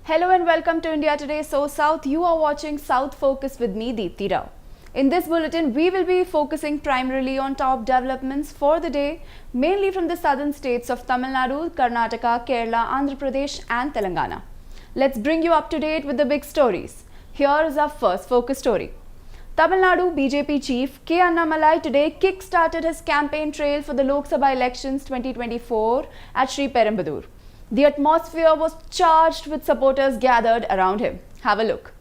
Hello and welcome to India Today SoSouth. You are watching South Focus with me, Deepthi Rao. In this bulletin, we will be focusing primarily on top developments for the day, mainly from the southern states of Tamil Nadu, Karnataka, Kerala, Andhra Pradesh and Telangana. Let's bring you up to date with the big stories. Here is our first focus story. Tamil Nadu BJP chief K. Annamalai today kick-started his campaign trail for the Lok Sabha elections 2024 at Sri Perumbudur. The atmosphere was charged with supporters gathered around him. Have a look.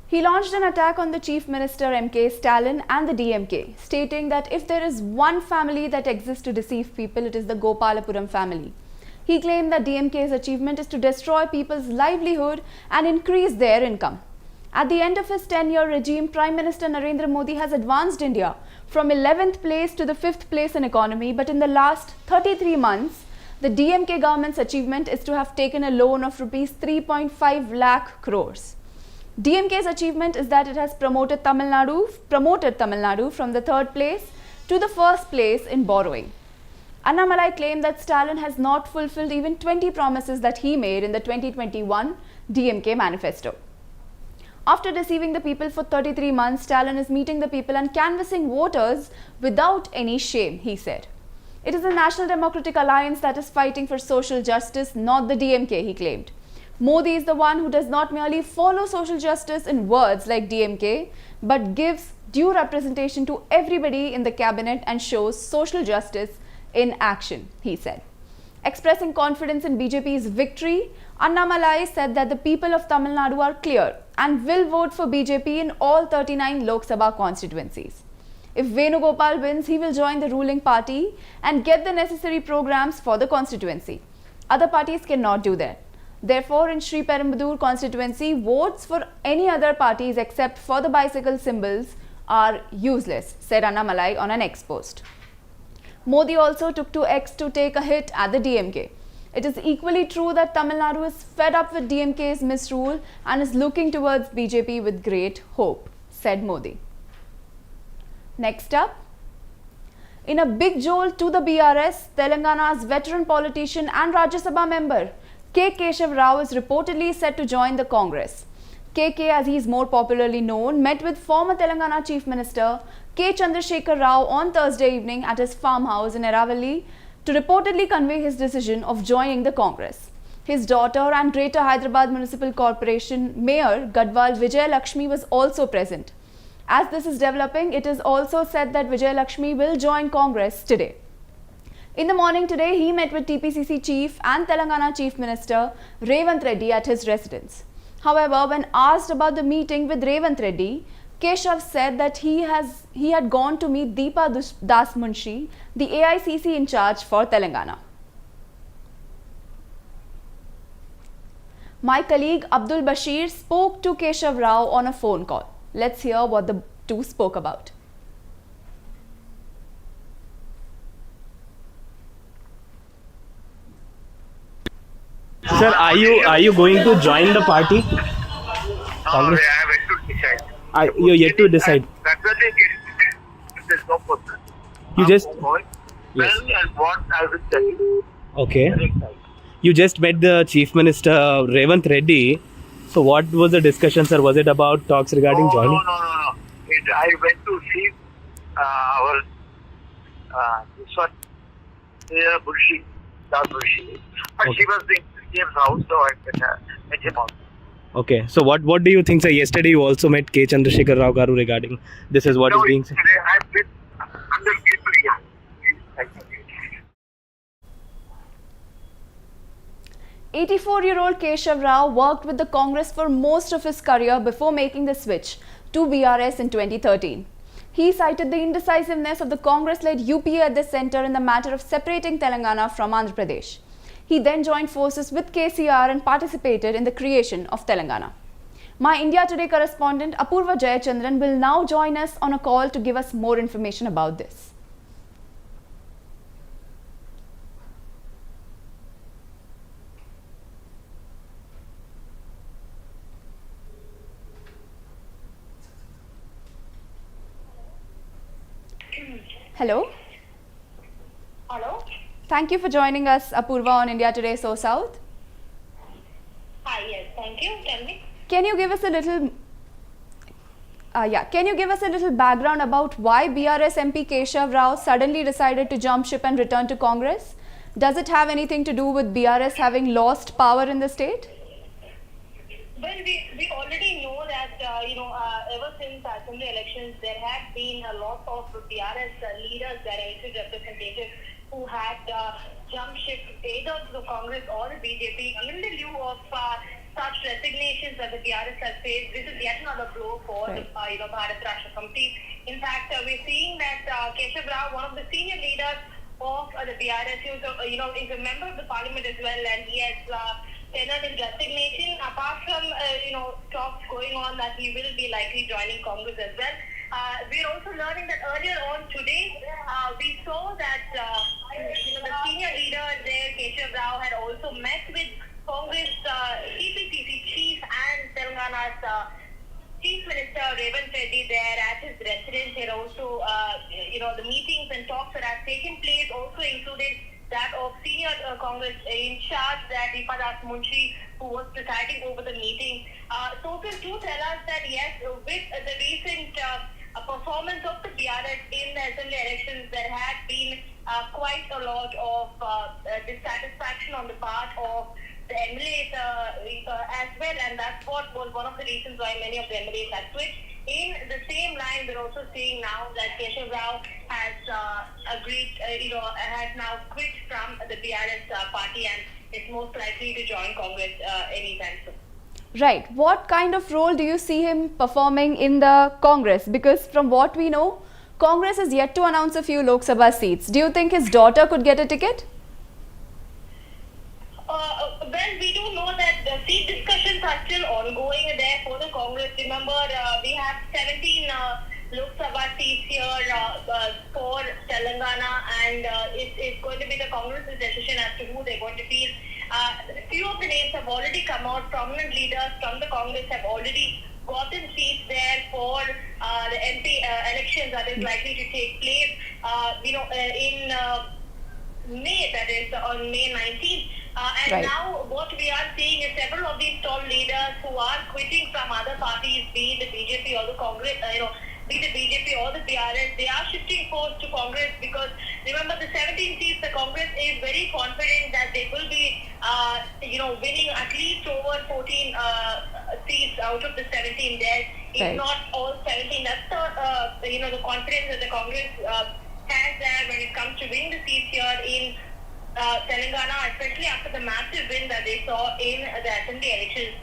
He launched an attack on the Chief Minister M.K. Stalin and the DMK, stating that if there is one family that exists to deceive people, it is the Gopalapuram family. He claimed that DMK's achievement is to destroy people's livelihood and increase their income. At the end of his 10-year regime, Prime Minister Narendra Modi has advanced India from 11th place to the 5th place in economy, but in the last 33 months, the DMK government's achievement is to have taken a loan of rupees 3.5 lakh crores. DMK's achievement is that it has promoted Tamil Nadu from the 3rd place to the 1st place in borrowing. Annamalai claimed that Stalin has not fulfilled even 20 promises that he made in the 2021 DMK manifesto. After deceiving the people for 33 months, Stalin is meeting the people and canvassing voters without any shame, he said. It is the National Democratic Alliance that is fighting for social justice, not the DMK, he claimed. Modi is the one who does not merely follow social justice in words like DMK, but gives due representation to everybody in the cabinet and shows social justice in action, he said. Expressing confidence in BJP's victory, Annamalai said that the people of Tamil Nadu are clear and will vote for BJP in all 39 Lok Sabha constituencies. If Venugopal wins, he will join the ruling party and get the necessary programs for the constituency. Other parties cannot do that. Therefore, in Sri Perumbudur constituency, votes for any other parties except for the bicycle symbols are useless, said Annamalai on an X post. Modi also took to X to take a hit at the DMK. It is equally true that Tamil Nadu is fed up with DMK's misrule and is looking towards BJP with great hope, said Modi. Next up, in a big jolt to the BRS, Telangana's veteran politician and Rajya Sabha member K. Keshava is reportedly set to join the Congress. KK, as he is more popularly known, met with former Telangana Chief Minister K. Chandrasekhar Rao on Thursday evening at his farmhouse in Eravalli to reportedly convey his decision of joining the Congress. His daughter and Greater Hyderabad Municipal Corporation Mayor Gadwal Vijay Lakshmi was also present. As this is developing, it is also said that Vijay Lakshmi will join Congress today. In the morning today, he met with TPCC Chief and Telangana Chief Minister Revant Reddy at his residence. However, when asked about the meeting with Revant Reddy, Keshava said that he had gone to meet Deepa Das Munshi, the AICC in charge for Telangana. My colleague Abdul Bashir spoke to Keshava Rao on a phone call. Let's hear what the two spoke about. Sir, are you going to join the party? No, I have yet to decide. You're yet to decide. That's what they get. There's no purpose. You just Yes. When and what I will tell you. Okay. Very excited. You just met the Chief Minister Revant Reddy. So what was the discussion, sir? Was it about talks regarding joining? No. I went to see our this one, Bulshi, Das Bulshi. But Okay. she was in James' house, so I met him also. Okay. So what do you think, sir? Yesterday you also met K. Chandrasekhar Rao Garu regarding this is what is being said. I'm with under people, yeah. 84-year-old Keshava Rao worked with the Congress for most of his career before making the switch to BRS in 2013. He cited the indecisiveness of the Congress-led UPA at the centre in the matter of separating Telangana from Andhra Pradesh. He then joined forces with KCR and participated in the creation of Telangana. My India Today correspondent Apurva Jayachandran will now join us on a call to give us more information about this. Hello. Hello. Thank you for joining us, Apurva, on India Today SoSouth. Hi. Yes. Thank you. Tell me. Can you give us a little Can you give us a little background about why BRS MP Keshava suddenly decided to jump ship and return to Congress? Does it have anything to do with BRS having lost power in the state? Well, we already know that ever since assembly elections, there have been a lot of BRS leaders, their elected representatives, who had jumped ship either to the Congress or the BJP in the lieu of such resignations that the BRS has faced. This is yet another blow for the Bharat Rashtra Committee. In fact, we're seeing that Keshava, one of the senior leaders of the BRS, is a member of the parliament as well, and he has tendered his resignation. Apart from talks going on that he will be likely joining Congress as well. We're also learning that earlier on today, we saw that the senior leader there, Keshava, had also met with Congress TPCC chief and Telangana's Chief Minister Revan Reddy there at his residence. Here also, the meetings and talks that have taken place also included that of senior Congress in charge, that Ipadas Munshi, who was presiding over the meeting. Sources do tell us that yes, with the recent performance of the BRS in the assembly elections, there had been quite a lot of dissatisfaction on the part of the MLAs as well, and that's what was one of the reasons why many of the MLAs had switched. In the same line, we're also seeing now that Keshava has agreed, has now quit from the BRS party and is most likely to join Congress anytime soon. Right. What kind of role do you see him performing in the Congress? Because from what we know, Congress is yet to announce a few Lok Sabha seats. Do you think his daughter could get a ticket? Well, we do know that the seat discussions are still ongoing there for the Congress. Remember, we have 17 Lok Sabha seats here for Telangana, and it's going to be the Congress's decision as to who they're going to field. Few of the names have already come out. Prominent leaders from the Congress have already gotten seats there for the MP elections that is likely to take place. In May, that is on May 19th. And Right. now what we are seeing is several of these tall leaders who are quitting from other parties, be it the BJP or the Congress, be the BJP or the BRS, they are shifting force to Congress because remember the 17 seats, the Congress is very confident that they will be, winning at least over 14 seats out of the 17 there, if Right. not all 17. That's the confidence that the Congress has there when it comes to winning the seats here in Telangana, especially after the massive win that they saw in the assembly elections.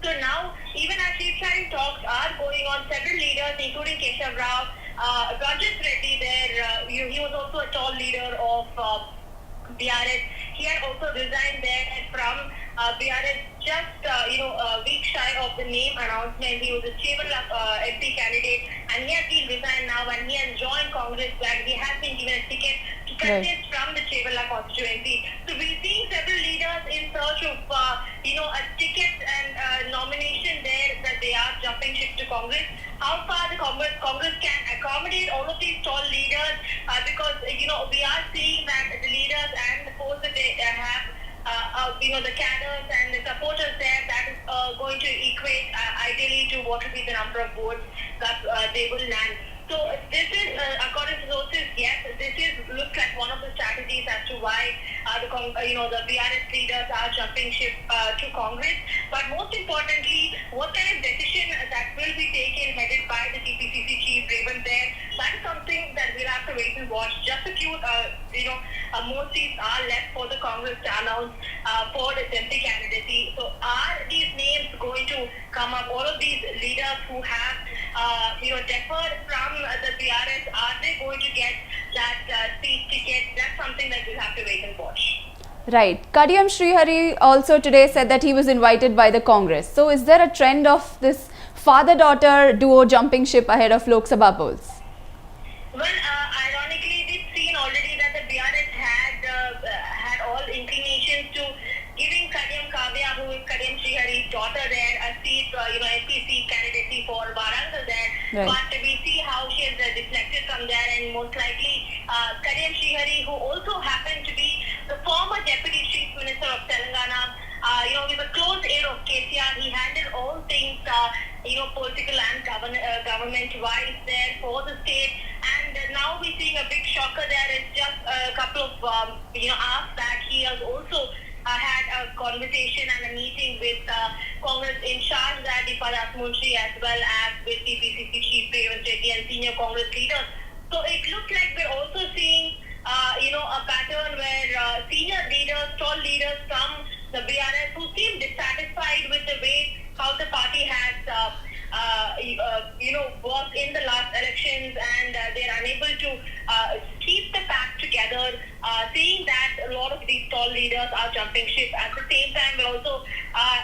So now, even as chief sharing talks are going on, several leaders, including Keshava, Rajat Reddy there, he was also a tall leader of BRS. He had also resigned there from BRS just a week shy of the name announcement. He was a Chevrolet MP candidate, and he has been resigned now, and he has joined Congress. And he has been given a ticket to contest from the Chevrolet constituency. So we're seeing several leaders in search of a ticket and nomination there that they are jumping ship to Congress. How far the Congress can accommodate all of these tall leaders, because we are seeing that the leaders and the force that they have, the cadres and the supporters there, that is going to equate ideally to what will be the number of votes that they will land. So this is, according to sources, yes, this looks like one of the strategies as to why the BRS leaders are jumping ship to Congress. But most importantly, what kind of decision that will be taken, headed by the TPCC chief Revan there, that is something that we'll have to wait and watch. Just a few, more seats are left for the Congress to announce for the MP candidacy. So are these names going to come up? All of these leaders who have, deferred from the BRS, are they going to get that seat ticket? That's something that we'll have to wait and watch. Right. Kadiyam Srihari also today said that he was invited by the Congress. So is there a trend of this father-daughter duo jumping ship ahead of Lok Sabha polls? Well, ironically, we've seen already that the BRS had all inclinations to giving Kadiyam Kavya, who is Kadiyam Srihari's daughter there, a seat, NPC candidacy for Warangal there. Right. But we see how she has deflected from there, and most likely political and government-wise there for the state. And now we're seeing a big shocker there. It's just a couple of hours back. He has also had a conversation and a meeting with Congress in charge, Padas Munshi, as well as with TPCC Chief Revanth Reddy and senior Congress leaders. So it looks like we're also seeing a pattern where senior leaders, tall leaders from the BRS who seem dissatisfied with the way how the party has worked in the last elections, and they're unable to keep the pack together, seeing that a lot of these tall leaders are jumping ship. At the same time, we're also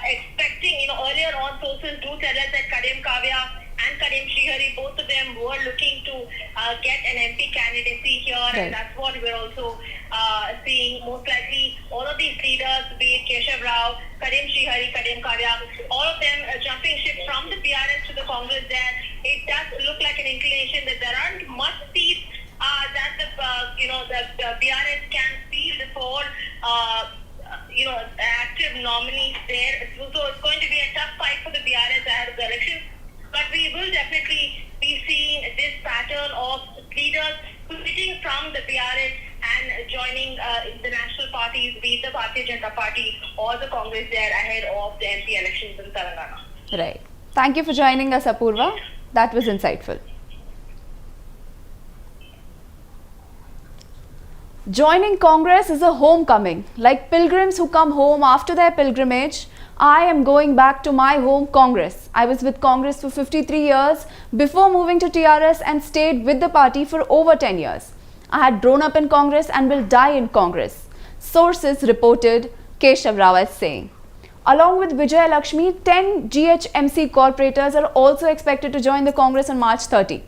expecting, earlier on sources do tell us that Kadem Kavya and Kadem Shrihari, both of them were looking to get an MP candidacy here, right. And that's what we're also seeing. Most likely, all of these leaders, be it Keshava, Kadem Shrihari, Kadem Kavya, all of them jumping ship from the BRS to the Congress there. It does look like an inclination that there aren't much seats that the BRS can field for active nominees there. So it's going to be a tough fight for the BRS ahead of the elections. But we will definitely be seeing this pattern of leaders quitting from the BRS and joining the national parties, be it the Bharatiya Janata Party or the Congress there ahead of the MP elections in Telangana. Right. Thank you for joining us, Apurva. That was insightful. Joining Congress is a homecoming. Like pilgrims who come home after their pilgrimage, I am going back to my home, Congress. I was with Congress for 53 years before moving to TRS and stayed with the party for over 10 years. I had grown up in Congress and will die in Congress. Sources reported Keshava as saying. Along with Vijay Lakshmi, 10 GHMC corporators are also expected to join the Congress on March 30.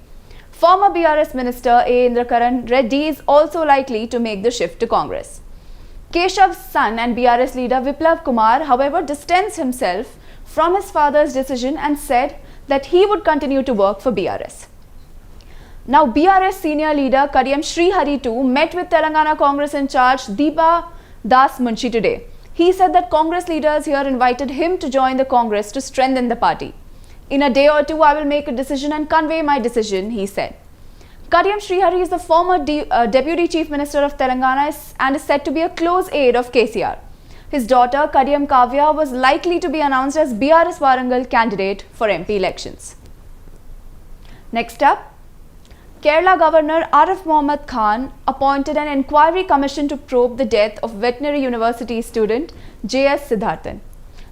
Former BRS Minister Andhra Reddy is also likely to make the shift to Congress. Keshava's son and BRS leader Viplav Kumar, however, distanced himself from his father's decision and said that he would continue to work for BRS. Now, BRS senior leader Kadem Shrihari too met with Telangana Congress in charge Deepa Das Munshi today. He said that Congress leaders here invited him to join the Congress to strengthen the party. In a day or two, I will make a decision and convey my decision, he said. Kadem Shrihari is the former Deputy Chief Minister of Telangana and is said to be a close aide of KCR. His daughter, Kadem Kavya, was likely to be announced as BRS Warangal candidate for MP elections. Next up, Kerala Governor Arif Mohammed Khan appointed an inquiry commission to probe the death of veterinary university student J.S. Siddharthan.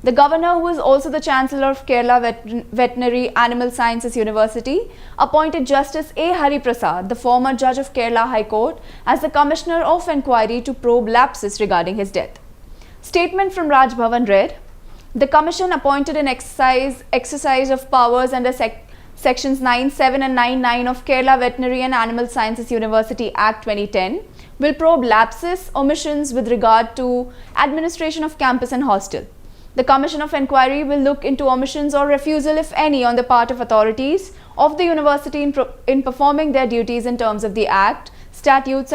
The governor, who is also the Chancellor of Kerala Veterinary Animal Sciences University, appointed Justice A. Hari Prasad, the former judge of Kerala High Court, as the commissioner of inquiry to probe lapses regarding his death. Statement from Raj Bhavan read, the commission appointed an exercise of powers under Sections 9.7 and 9.9 of Kerala Veterinary and Animal Sciences University Act 2010 will probe lapses, omissions with regard to administration of campus and hostel. The Commission of Inquiry will look into omissions or refusal, if any, on the part of authorities of the university in performing their duties in terms of the Act, statutes,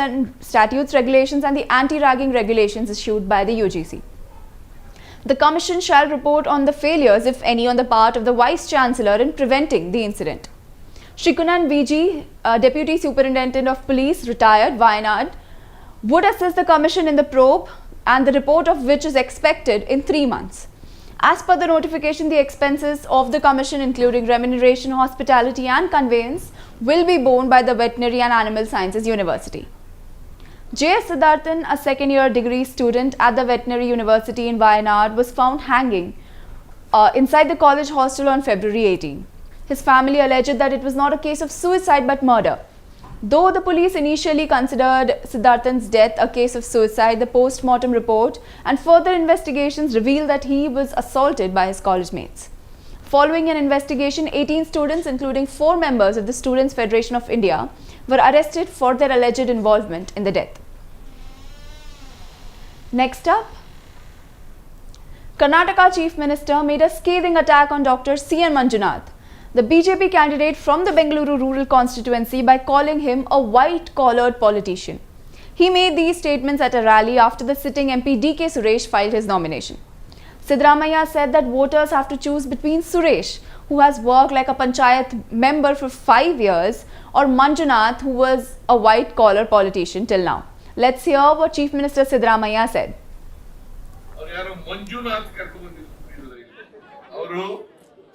regulations and the anti-ragging regulations issued by the UGC. The Commission shall report on the failures, if any, on the part of the Vice Chancellor in preventing the incident. Shikunan VG, Deputy Superintendent of Police, retired, Wayanad, would assist the Commission in the probe, and the report of which is expected in 3 months. As per the notification, the expenses of the Commission, including remuneration, hospitality and conveyance, will be borne by the Veterinary and Animal Sciences University. J.S. Siddharthan, a second-year degree student at the Veterinary University in Wayanad, was found hanging inside the college hostel on February 18. His family alleged that it was not a case of suicide but murder. Though the police initially considered Siddharthan's death a case of suicide, the post-mortem report and further investigations revealed that he was assaulted by his college mates. Following an investigation, 18 students, including 4 members of the Students' Federation of India, were arrested for their alleged involvement in the death. Next up, Karnataka Chief Minister made a scathing attack on Dr. C.N. Manjunath, the BJP candidate from the Bengaluru rural constituency, by calling him a white-collared politician. He made these statements at a rally after the sitting MP D.K. Suresh filed his nomination. Sidramaiah said that voters have to choose between Suresh, who has worked like a panchayat member for 5 years, or Manjunath, who was a white-collar politician till now. Let's hear what Chief Minister Sidramaiah said. Manjunath ಕರ್ಕೊಂಡ್ಬಂದಿದ್ದಾರೆ. ಅವರು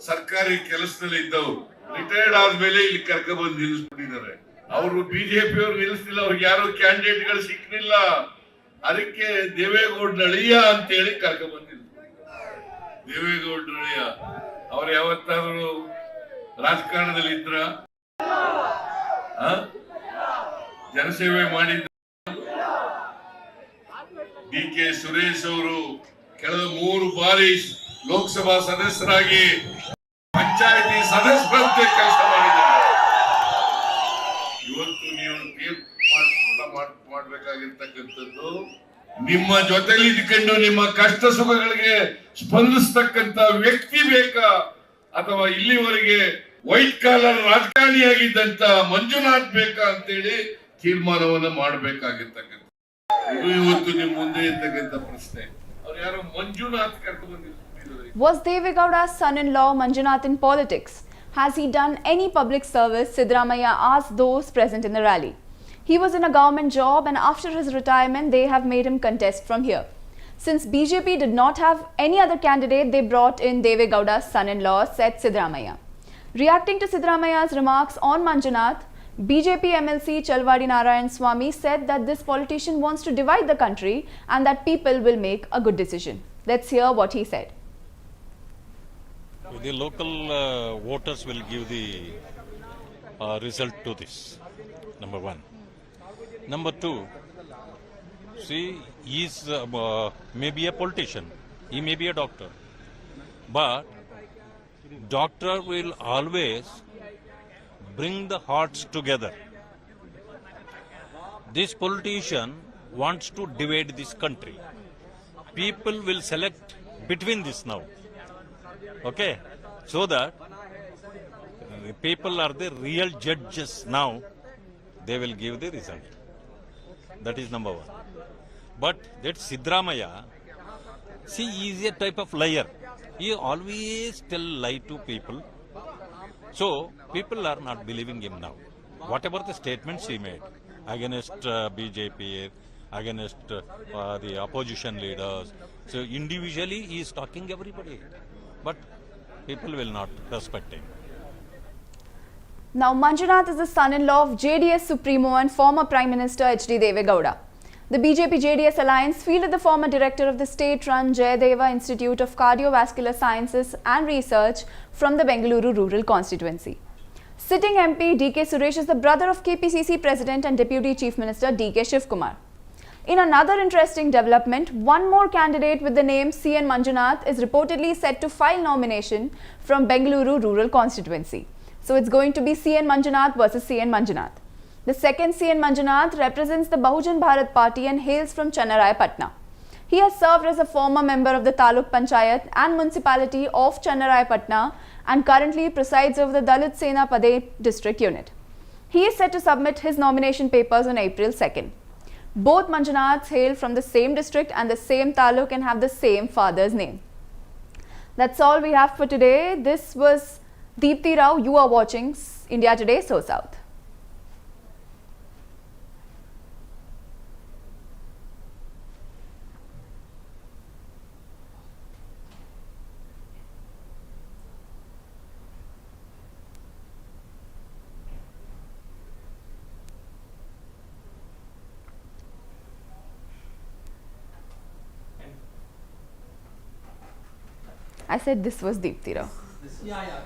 ಸರ್ಕಾರಿ ಕೆಲಸದಲ್ಲಿ ಇದ್ದವರು, retired ಆದ್ಮೇಲೆ ಇಲ್ಲಿ ಕರ್ಕೊಂಡ್ಬಂದು ನಿಲ್ಲಿಸ್ಬಿಟ್ಟಿದ್ದಾರೆ. ಅವರು BJP ಅವರು ನಿಲ್ಲಿಸ್ತಿಲ್ಲ, ಅವ್ರಿಗೆ ಯಾರು ಕ್ಯಾಂಡಿಡೇಟ್ ಗಳು ಸಿಕ್ಕಿಲ್ಲ. ಅದಕ್ಕೆ ದೇವೇಗೌಡರ ಅಳಿಯ ಅಂತ ಹೇಳಿ ಕರ್ಕೊಂಡ್ಬಂದಿದ್ರು. ದೇವೇಗೌಡರ ಅಳಿಯ ಅವ್ರು ಯಾವತ್ತಾದ್ರು ರಾಜಕಾರಣದಲ್ಲಿ ಇದ್ರ, ಜನಸೇವೆ ಮಾಡಿದ್ರ? ಡಿ.ಕೆ. ಸುರೇಶ್ ಅವರು ಕಳೆದ 3 ಬಾರಿ ಲೋಕಸಭಾ ಸದಸ್ಯರಾಗಿ ಪಂಚಾಯತಿ ಸದಸ್ಯರಂತೆ ಕೆಲಸ ಮಾಡಿದ್ದಾರೆ. ಇವತ್ತು ನೀವು ಮಾಡಬೇಕಾಗಿರ್ತಕ್ಕಂಥದ್ದು, ನಿಮ್ಮ ಜೊತೆಲಿ ಇದ್ಕೊಂಡು ನಿಮ್ಮ ಕಷ್ಟ ಸುಖಗಳಿಗೆ ಸ್ಪಂದಿಸ್ತಕ್ಕಂತ ವ್ಯಕ್ತಿ ಬೇಕಾ, ಅಥವಾ ಇಲ್ಲಿವರೆಗೆ ವೈಟ್ ಕಾಲರ್ ರಾಜಕಾರಣಿಯಾಗಿದ್ದಂತ ಮಂಜುನಾಥ್ ಬೇಕಾ ಅಂತೇಳಿ ತೀರ್ಮಾನವನ್ನ ಮಾಡಬೇಕಾಗಿರ್ತಕ್ಕಂಥ ಇದು ಇವತ್ತು ನಿಮ್ಮ ಮುಂದೆ ಇರ್ತಕ್ಕಂಥ ಪ್ರಶ್ನೆ. ಅವ್ರು ಯಾರೋ ಮಂಜುನಾಥ್ ಕರ್ಕೊಂಡು ಬಂದಿದ್ದಾರೆ. Was Devegowda's son-in-law Manjunath in politics? Has he done any public service? Sidramaiah asked those present in the rally. He was in a government job, and after his retirement, they have made him contest from here. Since BJP did not have any other candidate, they brought in Devegowda's son-in-law, said Sidramaiah. Reacting to Sidramaiah's remarks on Manjunath, BJP MLC Chalwadi Narayan Swamy said that this politician wants to divide the country and that people will make a good decision. Let's hear what he said. The local voters will give the result to this, number one. Number two, see, he is maybe a politician, he may be a doctor, but doctor will always bring the hearts together. This politician wants to divide this country. People will select between this now. Okay? So that the people are the real judges now. They will give the result. That is number one. But that Sidramaiah, see, he is a type of liar. He always tell lie to people. So, people are not believing him now. Whatever the statements he made against BJP, against the opposition leaders, so individually he is talking everybody. But people will not respect him. Now, Manjunath is the son-in-law of JDS Supremo and former Prime Minister H.D. Devegowda. The BJP-JDS alliance fielded the former director of the state-run Jayadeva Institute of Cardiovascular Sciences and Research from the Bengaluru rural constituency. Sitting MP D.K. Suresh is the brother of KPCC President and Deputy Chief Minister D.K. Shivkumar. In another interesting development, one more candidate with the name C.N. Manjunath is reportedly set to file nomination from Bengaluru rural constituency. So it's going to be C.N. Manjunath versus C.N. Manjunath. The second C.N. Manjunath represents the Bahujan Bharat Party and hails from Channarayapatna. He has served as a former member of the Taluk Panchayat and Municipality of Channarayapatna and currently presides over the Dalit Sena Pade district unit. He is set to submit his nomination papers on April 2nd. Both Manjunaths hail from the same district and the same taluk and have the same father's name. That's all we have for today. This was Deepthi Rao. You are watching India Today, SoSouth. I said this was Deepthi Rao. Yeah.